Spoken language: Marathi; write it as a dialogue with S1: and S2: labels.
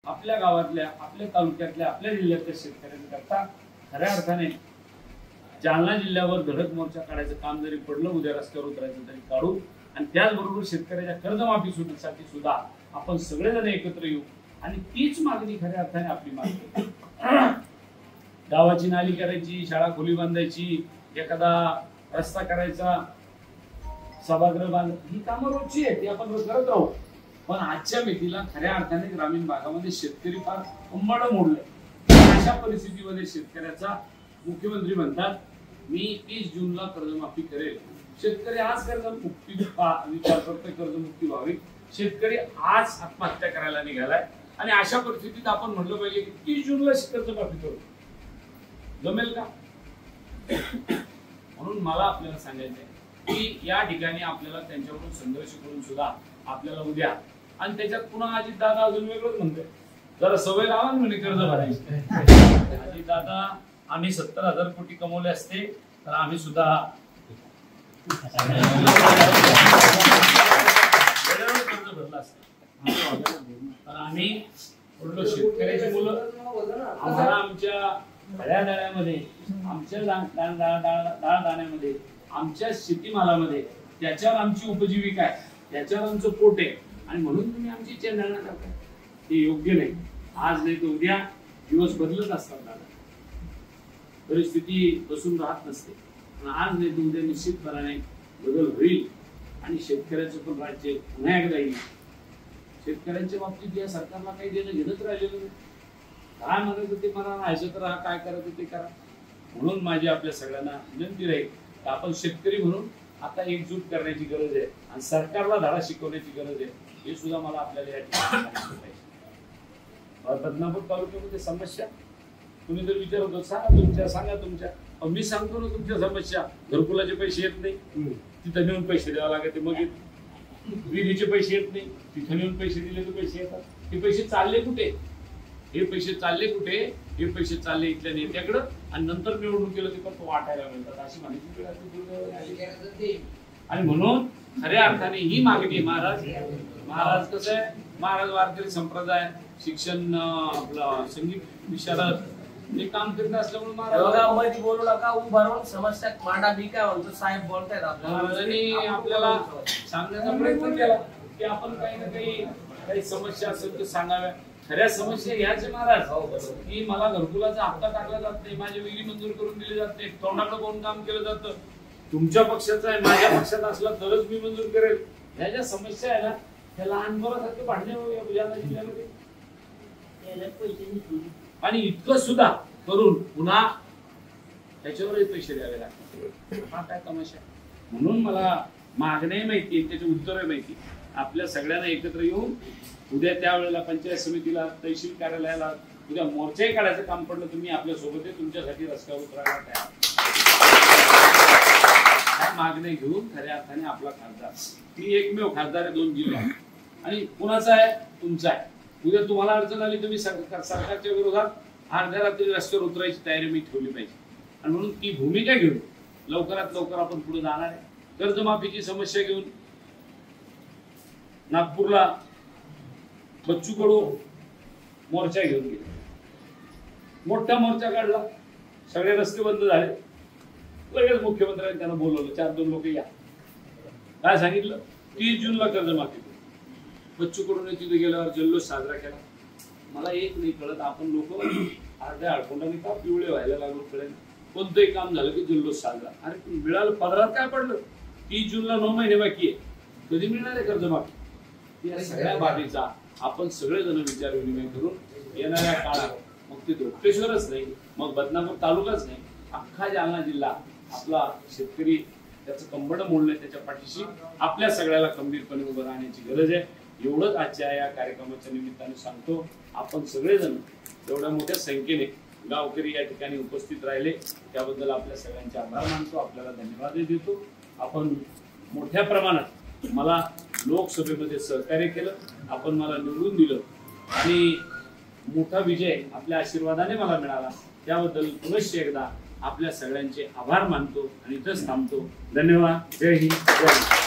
S1: आपल्या गावातल्या, आपल्या तालुक्यातल्या, आपल्या जिल्ह्यातल्या शेतकऱ्यांकरता खऱ्या अर्थाने जालना जिल्ह्यावर धडक मोर्चा काढायचं काम जरी पडलं, उद्या रस्त्यावर उतरायचं तरी काढू. आणि त्याचबरोबर शेतकऱ्याच्या कर्जमाफी साठी सुद्धा आपण सगळेजण एकत्र येऊ आणि तीच मागणी खऱ्या अर्थाने आपली मागणी. गावाची नाली करायची, शाळा खोली बांधायची, एखादा रस्ता करायचा, सभागृह बांध, ही कामं रोजची आहेत, ती आपण करत राहू. पण आजच्या मितीला खऱ्या अर्थाने ग्रामीण भागामध्ये शेतकरी फार उंबाड मोडले. अशा परिस्थितीमध्ये शेतकऱ्याचा मुख्यमंत्री म्हणतात मी 30 जूनला कर्जमाफी करेल. शेतकरी आज कर्जमुक्ती विचार करतोय, कर्जमुक्ती व्हावी. शेतकरी आज आत्महत्या करायला निघालाय आणि अशा परिस्थितीत आपण म्हणलं पाहिजे की 30 जूनला कर्जमाफी करू, जमेल का? म्हणून मला आपल्याला सांगायचंय की या ठिकाणी आपल्याला त्यांच्याकडून संघर्ष करून सुद्धा आपल्याला उद्या, आणि त्याच्यात पुन्हा अजितदादा अजून वेगळंच म्हणतोय, जरा सवय लावा म्हणे कर्ज भरायची. अजितदादा आम्ही 70,000 कोटी कमवले असते तर आम्ही सुद्धा कर्ज भरलं असतं. तर आम्ही म्हटलो शेतकऱ्याची मुलं आम्हाला आमच्या खड्या दाण्यामध्ये, आमच्या डाळ दाण्यामध्ये, आमच्या शेतीमालामध्ये, त्याच्यावर आमची उपजीविका आहे, त्याच्यावर आमचं पोट आहे, आणि म्हणून तुम्ही आमची चेंडळणा करताय, ते योग्य नाही. आज नाही तर उद्या दिवस बदलत असतात दादा, परिस्थिती बसून राहत नसते. पण आज नाही तर उद्या निश्चितपणाने बदल होईल आणि शेतकऱ्याचं पण राज्य पुन्हा एकदा येईल. शेतकऱ्यांच्या बाबतीत या सरकारला काही देणं घेणंच राहिलेलं नाही. काय म्हणायचं ते मला राहायचं तर राहा, काय करायचं ते करा. म्हणून माझी आपल्या सगळ्यांना विनंती राहील की आपण शेतकरी म्हणून आता एकजूट करण्याची गरज आहे आणि सरकारला धडा शिकवण्याची गरज आहे. हे सुद्धा मला आपल्याला या ठिकाणी सांगितलं पाहिजे. बदनापूर तालुक्यामध्ये समस्या तुम्ही जर विचारत सांगा तुमच्या, मी सांगतो ना तुमच्या समस्या. घरकुलाचे पैसे येत नाही, तिथं नेऊन पैसे द्यावे लागते. मग विहिरीचे पैसे येत नाही, तिथं नेऊन पैसे दिले तर पैसे येतात. हे पैसे चालले कुठे? हे पैसे चालले कुठे? हे पैसे चालले इथल्या नेत्याकडं आणि नंतर निवडणुकीला ते फक्त वाटायला मिळतात, अशी माहिती. आणि म्हणून खऱ्या अर्थाने ही मागणी महाराज कसं आहे, महाराज वारकरी संप्रदाय, शिक्षण, आपलं संगीत विशारद हे काम करीत असल्यामुळे महाराज
S2: बोलू नका, उभा राहून समस्या मांडा. मी काय म्हणतो साहेब बोलतायत,
S1: महाराजांनी आपल्याला सांगण्याचा प्रयत्न केला की आपण काही ना काही समस्या असेल तर सांगाव्या. खऱ्या समस्या ह्याच महाराज की मला घरकुलाचा हप्ता टाकला जात नाही, माझी विहिरी मंजूर करून दिली जात नाही, तोंडाकडे पाहून काम केलं जातं. तुमच्या पक्षाचा आहे, माझ्या पक्षात असला तरच मी मंजूर करेल. ह्या ज्या समस्या आहे ना, त्या लहान मुलासारखे भांडणे जालना जिल्ह्यामध्ये. आणि इतकं सुद्धा करून पुन्हा त्याच्यावरही पैसे द्यावे लागतात. हा काय तमाशा. म्हणून मला मागणी माहिती, त्याचे उत्तर माहिती. आपल्या सगळ्यांना एकत्र येऊन उद्या त्यावेळेला पंचायत समितीला, तहसील कार्यालयाला उद्या मोर्चाही काढायचं काम पडलं तर मी आपल्या सोबत आहे, तुमच्यासाठी रस्त्यावर उतरायला तयार. मागणी घेऊन खऱ्या अर्थाने आपला खासदार, मी एकमेव खासदार आहे 2 जिल्हा, आणि कुणाचा आहे? तुमचा आहे. उद्या तुम्हाला अडचण आली तुम्ही सरकारच्या विरोधात अर्ध्या रात्री रस्त्यावर उतरायची तयारी मी ठेवली पाहिजे. आणि म्हणून ती भूमिका घेऊन लवकरात लवकर आपण पुढे जाणार आहे. कर्जमाफीची समस्या घेऊन नागपूरला बच्चू कडू मोर्चा घेऊन गेले, मोठा मोर्चा काढला, सगळे रस्ते बंद झाले. लगेच मुख्यमंत्र्यांनी त्यांना बोलवलं, 4-2 लोक या. काय सांगितलं? 30 जूनला कर्जमाफी. बच्चू कडूने तिथे गेल्यावर जल्लोष साजरा केला. मला एक नाही कळत, आपण लोक अर्ध्या अडकोंडाने का पिवळे व्हायला लागलो कळेल. कोणतंही काम झालं की जल्लोष साजरा. अरे मिळालं, पदरात काय पडलं? 30 जूनला 9 महिने बाकी आहे, कधी मिळणार आहे कर्जमाफी? या सगळ्या बाबीचा आपण सगळेजण विचार विनिमय करून येणाऱ्या काळात, मग ते धोपेश्वरच नाही, मग बदनापूर तालुकाच नाही, अख्खा जालना जिल्हा आपला शेतकरी त्याचं कंबड मोडलंय, त्याच्या पाठीशी आपल्या सगळ्याला खंबीरपणे उभं राहण्याची गरज आहे. एवढंच आजच्या या कार्यक्रमाच्या निमित्ताने सांगतो. आपण सगळेजण एवढ्या मोठ्या संख्येने गावकरी या ठिकाणी उपस्थित राहिले त्याबद्दल आपल्या सगळ्यांचे आभार मानतो, आपल्याला धन्यवादही देतो. आपण मोठ्या प्रमाणात मला लोकसभेमध्ये सहकार्य केलं, आपण मला निवडून दिलं आणि मोठा विजय आपल्या आशीर्वादाने मला मिळाला, त्याबद्दल पुनश्च एकदा आपल्या सगळ्यांचे आभार मानतो आणि इथंच थांबतो. धन्यवाद. जय हिंद, जय हिंद.